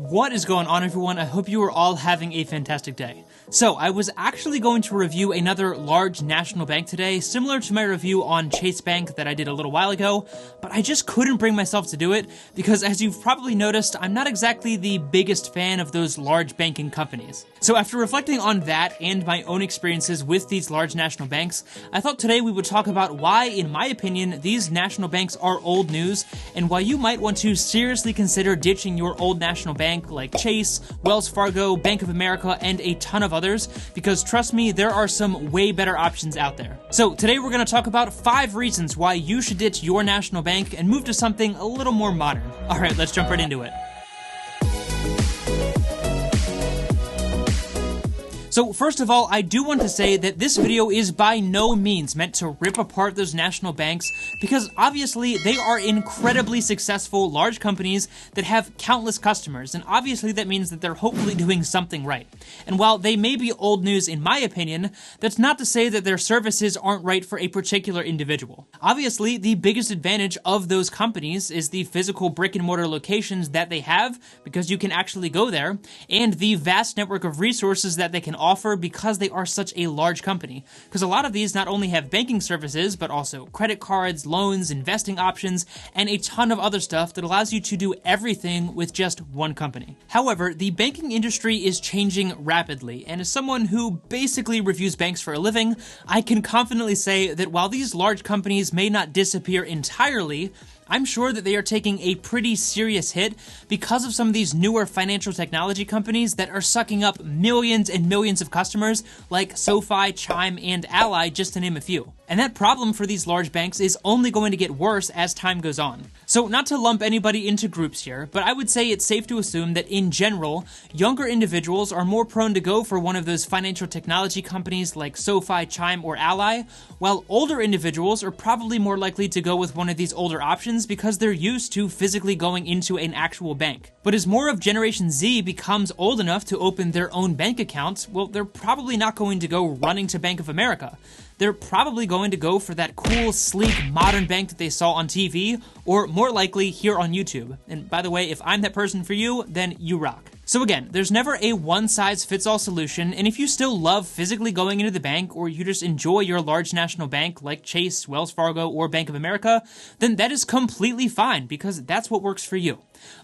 What is going on, everyone? I hope you are all having a fantastic day. So, I was actually going to review another large national bank today, similar to my review on Chase Bank that I did a little while ago, but I just couldn't bring myself to do it because, as you've probably noticed, I'm not exactly the biggest fan of those large banking companies. So after reflecting on that and my own experiences with these large national banks, I thought today we would talk about why, in my opinion, these national banks are old news and why you might want to seriously consider ditching your old national bank like Chase, Wells Fargo, Bank of America, and a ton of others, because trust me, there are some way better options out there. So today we're going to talk about 5 reasons why you should ditch your national bank and move to something a little more modern. Alright, let's jump right into it. So first of all, I do want to say that this video is by no means meant to rip apart those national banks, because obviously they are incredibly successful large companies that have countless customers, and obviously that means that they're hopefully doing something right. And while they may be old news in my opinion, that's not to say that their services aren't right for a particular individual. Obviously, the biggest advantage of those companies is the physical brick and mortar locations that they have, because you can actually go there, and the vast network of resources that they can offer because they are such a large company. Because a lot of these not only have banking services, but also credit cards, loans, investing options, and a ton of other stuff that allows you to do everything with just one company. However, the banking industry is changing rapidly, and as someone who basically reviews banks for a living, I can confidently say that while these large companies may not disappear entirely, I'm sure that they are taking a pretty serious hit because of some of these newer financial technology companies that are sucking up millions and millions of customers like SoFi, Chime, and Ally, just to name a few. And that problem for these large banks is only going to get worse as time goes on. So not to lump anybody into groups here, but I would say it's safe to assume that in general, younger individuals are more prone to go for one of those financial technology companies like SoFi, Chime, or Ally, while older individuals are probably more likely to go with one of these older options because they're used to physically going into an actual bank. But as more of Generation Z becomes old enough to open their own bank accounts, well, they're probably not going to go running to Bank of America. They're probably going to go for that cool, sleek, modern bank that they saw on TV, or more likely here on YouTube. And by the way, if I'm that person for you, then you rock. So again, there's never a one-size-fits-all solution, and if you still love physically going into the bank, or you just enjoy your large national bank like Chase, Wells Fargo, or Bank of America, then that is completely fine, because that's what works for you.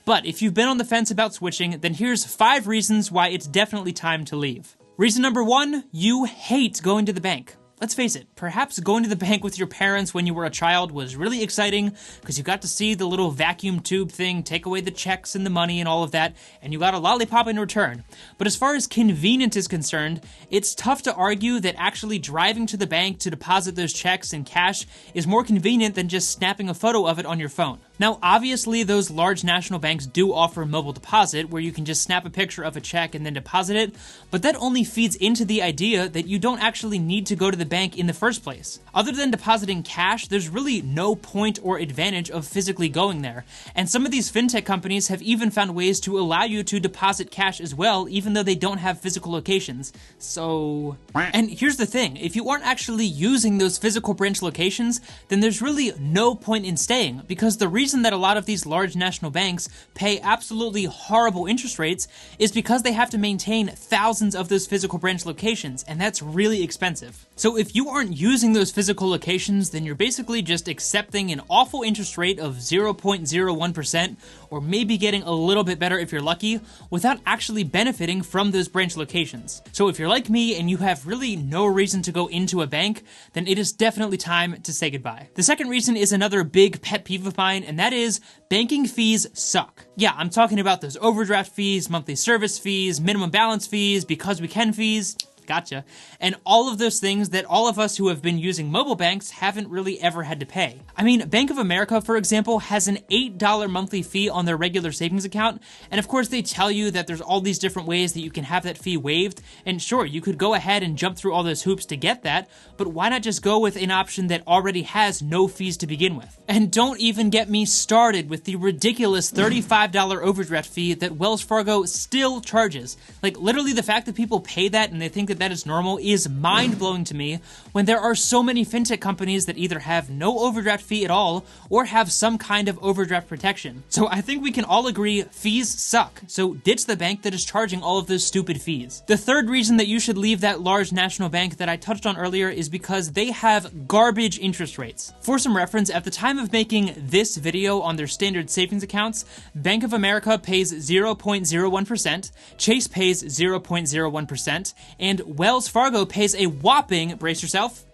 But if you've been on the fence about switching, then here's 5 reasons why it's definitely time to leave. Reason number 1, you hate going to the bank. Let's face it, perhaps going to the bank with your parents when you were a child was really exciting because you got to see the little vacuum tube thing take away the checks and the money and all of that, and you got a lollipop in return. But as far as convenience is concerned, it's tough to argue that actually driving to the bank to deposit those checks in cash is more convenient than just snapping a photo of it on your phone. Now, obviously, those large national banks do offer mobile deposit, where you can just snap a picture of a check and then deposit it, but that only feeds into the idea that you don't actually need to go to the bank in the first place. Other than depositing cash, there's really no point or advantage of physically going there, and some of these fintech companies have even found ways to allow you to deposit cash as well, even though they don't have physical locations. So... And here's the thing, if you aren't actually using those physical branch locations, then there's really no point in staying, because the reason that a lot of these large national banks pay absolutely horrible interest rates is because they have to maintain thousands of those physical branch locations, and that's really expensive. So if you aren't using those physical locations, then you're basically just accepting an awful interest rate of 0.01%, or maybe getting a little bit better if you're lucky, without actually benefiting from those branch locations. So if you're like me and you have really no reason to go into a bank, then it is definitely time to say goodbye. The second reason is another big pet peeve of mine, and that is banking fees suck. Yeah, I'm talking about those overdraft fees, monthly service fees, minimum balance fees, because we can fees. Gotcha. And all of those things that all of us who have been using mobile banks haven't really ever had to pay. I mean, Bank of America, for example, has an $8 monthly fee on their regular savings account, and of course they tell you that there's all these different ways that you can have that fee waived, and sure, you could go ahead and jump through all those hoops to get that, but why not just go with an option that already has no fees to begin with? And don't even get me started with the ridiculous $35 overdraft fee that Wells Fargo still charges. Like, literally the fact that people pay that and they think that that is normal is mind-blowing to me when there are so many fintech companies that either have no overdraft fee at all or have some kind of overdraft protection. So I think we can all agree fees suck, so ditch the bank that is charging all of those stupid fees. The third reason that you should leave that large national bank that I touched on earlier is because they have garbage interest rates. For some reference, at the time of making this video on their standard savings accounts, Bank of America pays 0.01%, Chase pays 0.01%, and Wells Fargo pays a whopping, brace yourself,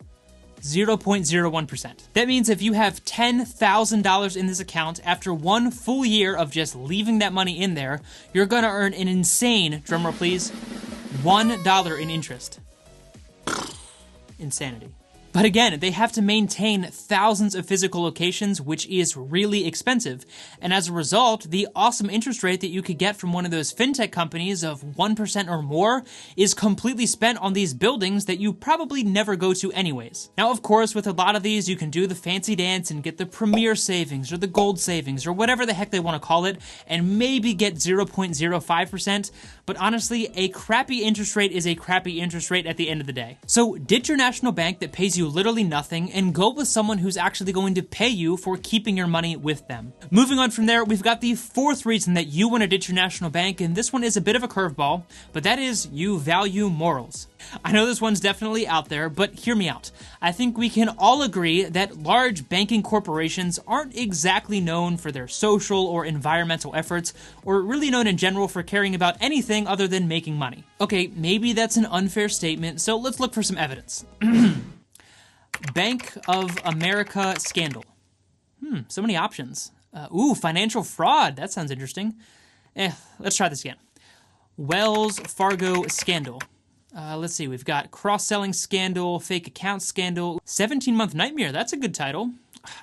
0.01%. That means if you have $10,000 in this account, after 1 full year of just leaving that money in there, you're gonna earn an insane, drumroll please, $1 in interest. Insanity. But again, they have to maintain thousands of physical locations, which is really expensive. And as a result, the awesome interest rate that you could get from one of those fintech companies of 1% or more is completely spent on these buildings that you probably never go to anyways. Now, of course, with a lot of these, you can do the fancy dance and get the premier savings or the gold savings or whatever the heck they want to call it, and maybe get 0.05%. But honestly, a crappy interest rate is a crappy interest rate at the end of the day. So ditch your national bank that pays you literally nothing and go with someone who's actually going to pay you for keeping your money with them. Moving on from there, we've got the fourth reason that you want to ditch your national bank, and this one is a bit of a curveball, but that is you value morals. I know this one's definitely out there, but hear me out. I think we can all agree that large banking corporations aren't exactly known for their social or environmental efforts, or really known in general for caring about anything other than making money. Okay, maybe that's an unfair statement, so let's look for some evidence. Bank of America scandal. So many options. Financial fraud. That sounds interesting. Let's try this again. Wells Fargo scandal. Let's see, we've got cross-selling scandal, fake account scandal, 17-month nightmare. That's a good title.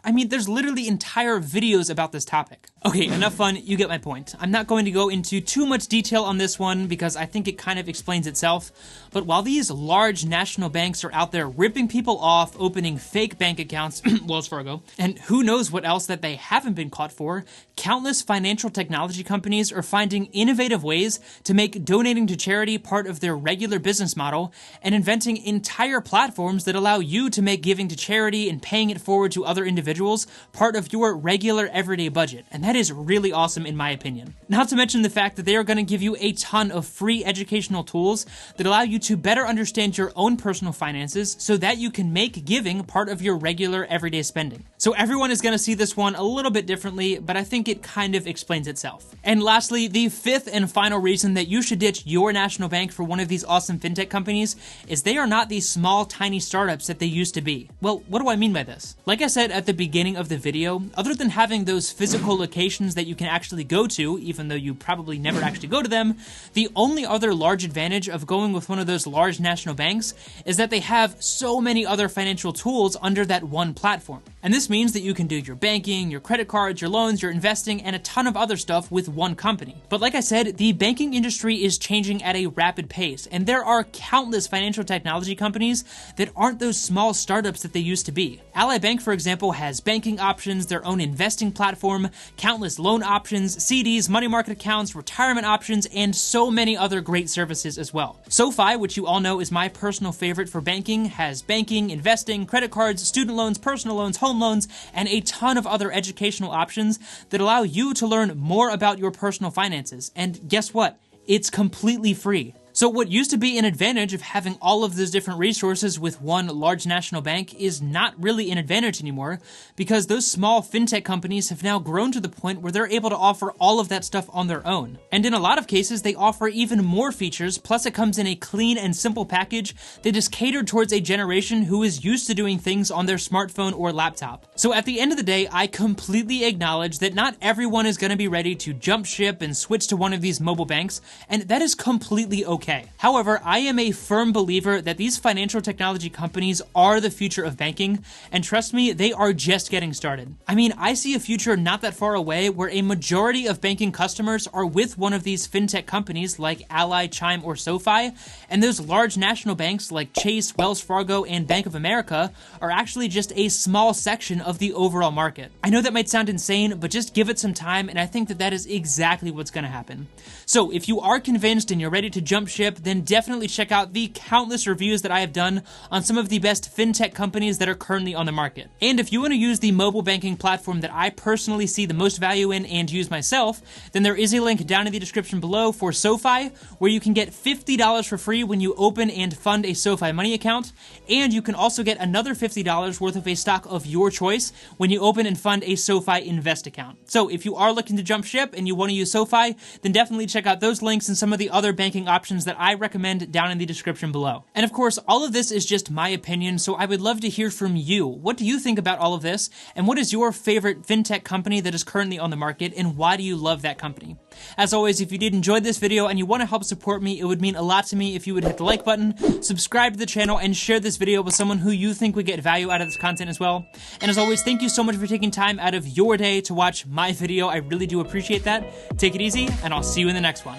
I mean, there's literally entire videos about this topic. Okay, enough fun, you get my point. I'm not going to go into too much detail on this one because I think it kind of explains itself, but while these large national banks are out there ripping people off, opening fake bank accounts, Wells Fargo, and who knows what else that they haven't been caught for, countless financial technology companies are finding innovative ways to make donating to charity part of their regular business model and inventing entire platforms that allow you to make giving to charity and paying it forward to other individuals part of your regular everyday budget. And that is really awesome in my opinion. Not to mention the fact that they are going to give you a ton of free educational tools that allow you to better understand your own personal finances so that you can make giving part of your regular everyday spending. So everyone is going to see this one a little bit differently, but I think it kind of explains itself. And lastly, the fifth and final reason that you should ditch your national bank for one of these awesome fintech companies is they are not these small, tiny startups that they used to be. Well, what do I mean by this? Like I said at the beginning of the video, other than having those physical locations that you can actually go to, even though you probably never actually go to them, the only other large advantage of going with one of those large national banks is that they have so many other financial tools under that one platform. And this means that you can do your banking, your credit cards, your loans, your investing, and a ton of other stuff with one company. But like I said, the banking industry is changing at a rapid pace, and there are countless financial technology companies that aren't those small startups that they used to be. Ally Bank, for example, has banking options, their own investing platform, countless loan options, CDs, money market accounts, retirement options, and so many other great services as well. SoFi, which you all know is my personal favorite for banking, has banking, investing, credit cards, student loans, personal loans, home loans, and a ton of other educational options that allow you to learn more about your personal finances. And guess what? It's completely free. So what used to be an advantage of having all of those different resources with one large national bank is not really an advantage anymore because those small fintech companies have now grown to the point where they're able to offer all of that stuff on their own. And in a lot of cases, they offer even more features, plus it comes in a clean and simple package that is catered towards a generation who is used to doing things on their smartphone or laptop. So at the end of the day, I completely acknowledge that not everyone is going to be ready to jump ship and switch to one of these mobile banks, and that is completely okay. However, I am a firm believer that these financial technology companies are the future of banking, and trust me, they are just getting started. I mean, I see a future not that far away where a majority of banking customers are with one of these fintech companies like Ally, Chime, or SoFi, and those large national banks like Chase, Wells Fargo, and Bank of America are actually just a small section of the overall market. I know that might sound insane, but just give it some time, and I think that that is exactly what's going to happen. So if you are convinced and you're ready to jump ship ship, then definitely check out the countless reviews that I have done on some of the best fintech companies that are currently on the market. And if you want to use the mobile banking platform that I personally see the most value in and use myself, then there is a link down in the description below for SoFi, where you can get $50 for free when you open and fund a SoFi Money account, and you can also get another $50 worth of a stock of your choice when you open and fund a SoFi Invest account. So if you are looking to jump ship and you want to use SoFi, then definitely check out those links and some of the other banking options that I recommend down in the description below. And of course, all of this is just my opinion, so I would love to hear from you. What do you think about all of this? And what is your favorite fintech company that is currently on the market, and why do you love that company? As always, if you did enjoy this video and you want to help support me, it would mean a lot to me if you would hit the like button, subscribe to the channel, and share this video with someone who you think would get value out of this content as well. And as always, thank you so much for taking time out of your day to watch my video. I really do appreciate that. Take it easy, and I'll see you in the next one.